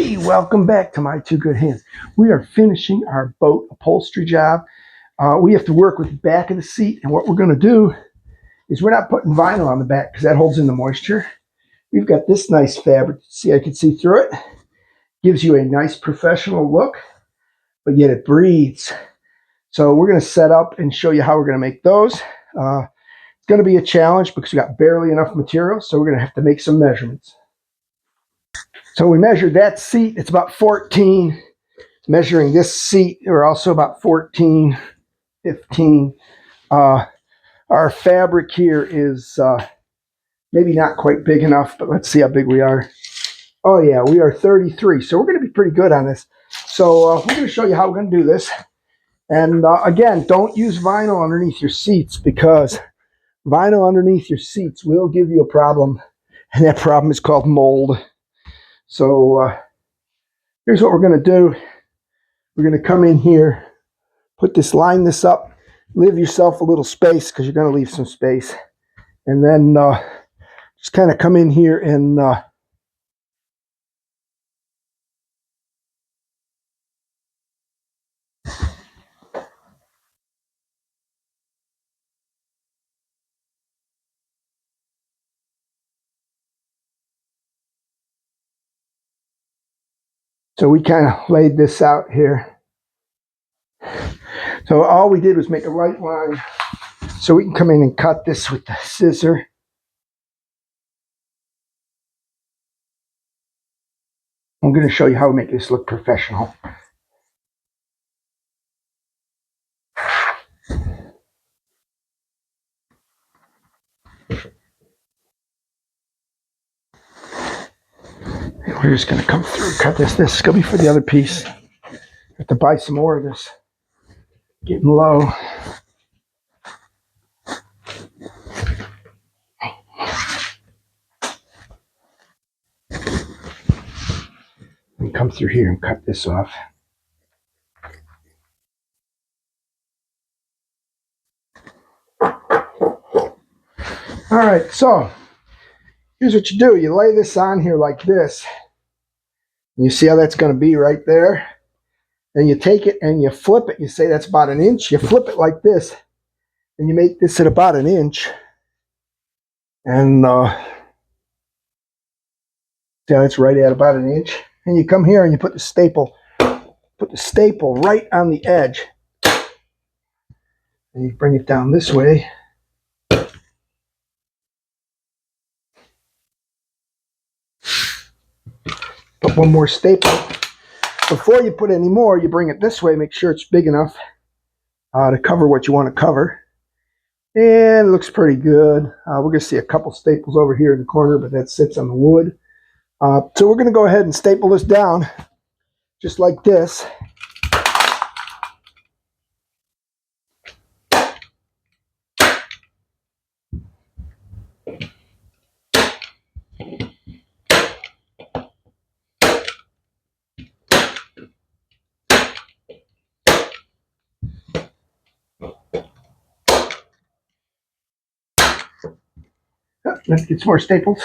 Hey, welcome back to My Two Good Hands. We are finishing our boat upholstery job. We have to work with the back of the seat, and what we're going to do is we're not putting vinyl on the back because that holds in the moisture. We've got this nice fabric. See, I can see through it. Gives you a nice professional look, but yet it breathes. So we're going to set up and show you how we're going to make those. It's going to be a challenge because we got barely enough material, so we're going to have to make some measurements. So we measured that seat. It's about 14. Measuring this seat, we're also about 14, 15. Our fabric here is maybe not quite big enough, but let's see how big we are. Oh yeah, we are 33. So we're going to be pretty good on this. So we're going to show you how we're going to do this. And again, don't use vinyl underneath your seats because vinyl underneath your seats will give you a problem. And that problem is called mold. So here's what we're going to do. We're going to come in here, line this up, leave yourself a little space because you're going to leave some space. And then just kind of come in here and so we kind of laid this out here. So all we did was make a right line so we can come in and cut this with the scissor. I'm going to show you how to make this look professional. We're just going to come through and cut this. This is going to be for the other piece. Have to buy some more of this. Getting low. And come through here and cut this off. All right, so here's what you do. You lay this on here like this. You see how that's going to be right there? And you take it and you flip it. You say that's about an inch. You flip it like this. And you make this at about an inch. And yeah, that's right at about an inch. And you come here and you put the staple right on the edge. And you bring it down this way. Put one more staple. Before you put any more, you bring it this way. Make sure it's big enough to cover what you want to cover. And it looks pretty good. We're going to see a couple staples over here in the corner, but that sits on the wood. So we're going to go ahead and staple this down just like this. Let's get some more staples.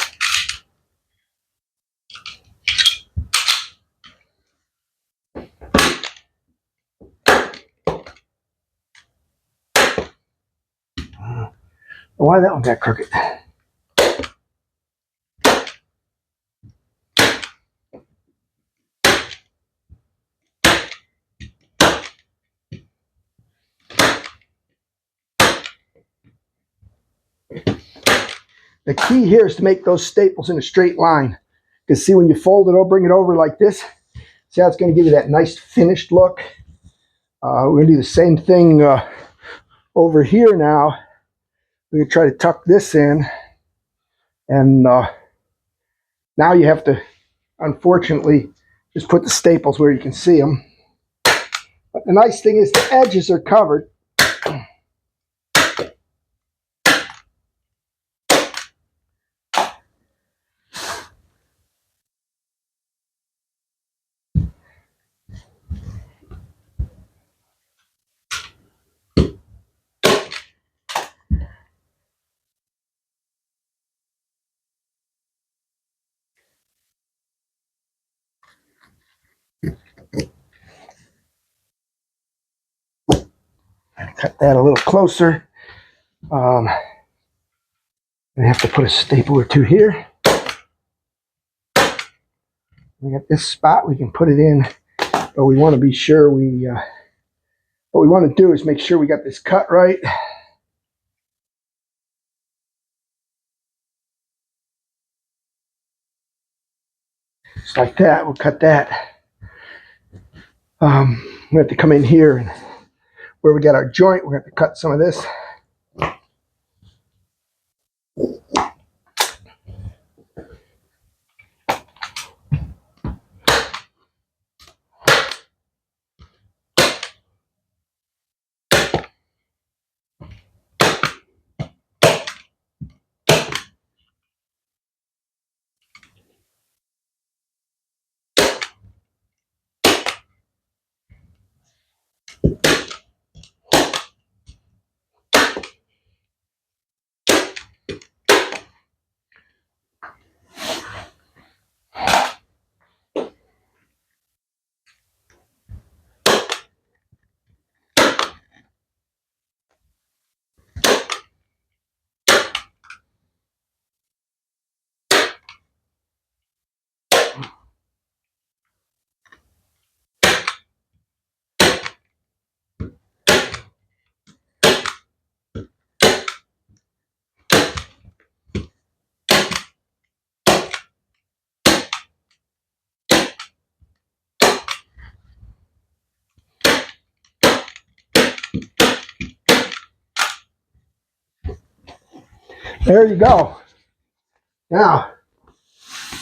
Why that one got crooked? The key here is to make those staples in a straight line. Because see, when you fold it over, bring it over like this, see how it's going to give you that nice finished look? We're going to do the same thing over here now. We're going to try to tuck this in. And now you have to, unfortunately, just put the staples where you can see them. But the nice thing is the edges are covered. cut that a little closer. I have to put a staple or two here. We got this spot we can put it in, but we want to be sure what we want to do is make sure we got this cut right. Just like that, we'll cut that. We have to come in here and where we got our joint, we're going to have to cut some of this. There you go. Now,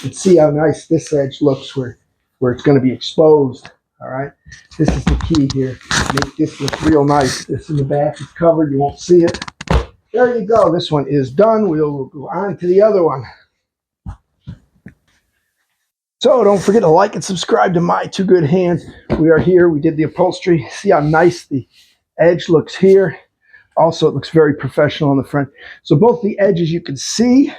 let's see how nice this edge looks where it's going to be exposed. All right. This is the key here. Make this look real nice. This in the back is covered. You won't see it. There you go. This one is done. We'll go on to the other one. So don't forget to like and subscribe to My Two Good Hands. We are here. We did the upholstery. See how nice the edge looks here. Also, it looks very professional on the front. So both the edges you can see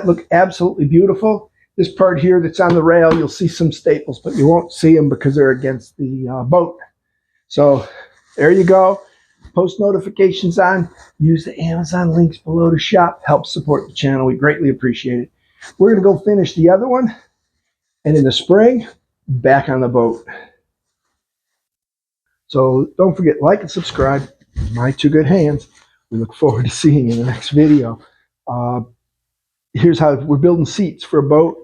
look absolutely beautiful. This part here that's on the rail, you'll see some staples, but you won't see them because they're against the boat. So there you go. Post notifications on. Use the Amazon links below to shop. Help support the channel. We greatly appreciate it. We're going to go finish the other one. And in the spring, back on the boat. So don't forget, like and subscribe. My Two Good Hands. We look forward to seeing you in the next video. Here's how we're building seats for a boat.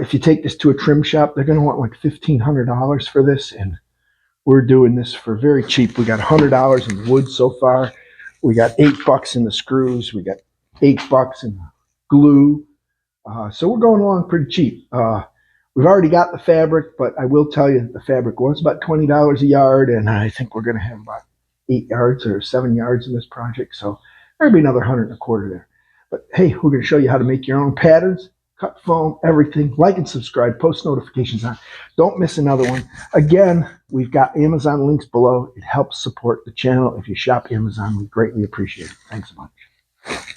If you take this to a trim shop, they're going to want like $1,500 for this. And we're doing this for very cheap. We got $100 in wood so far. We got $8 in the screws. We got $8 in glue. So we're going along pretty cheap. We've already got the fabric, but I will tell you the fabric was about $20 a yard, and I think we're going to have about 8 yards or 7 yards in this project. So there'll be another 125 there. But hey, we're going to show you how to make your own patterns, cut foam, everything. Like and subscribe, post notifications on. Don't miss another one. Again, we've got Amazon links below. It helps support the channel. If you shop Amazon, we greatly appreciate it. Thanks so much.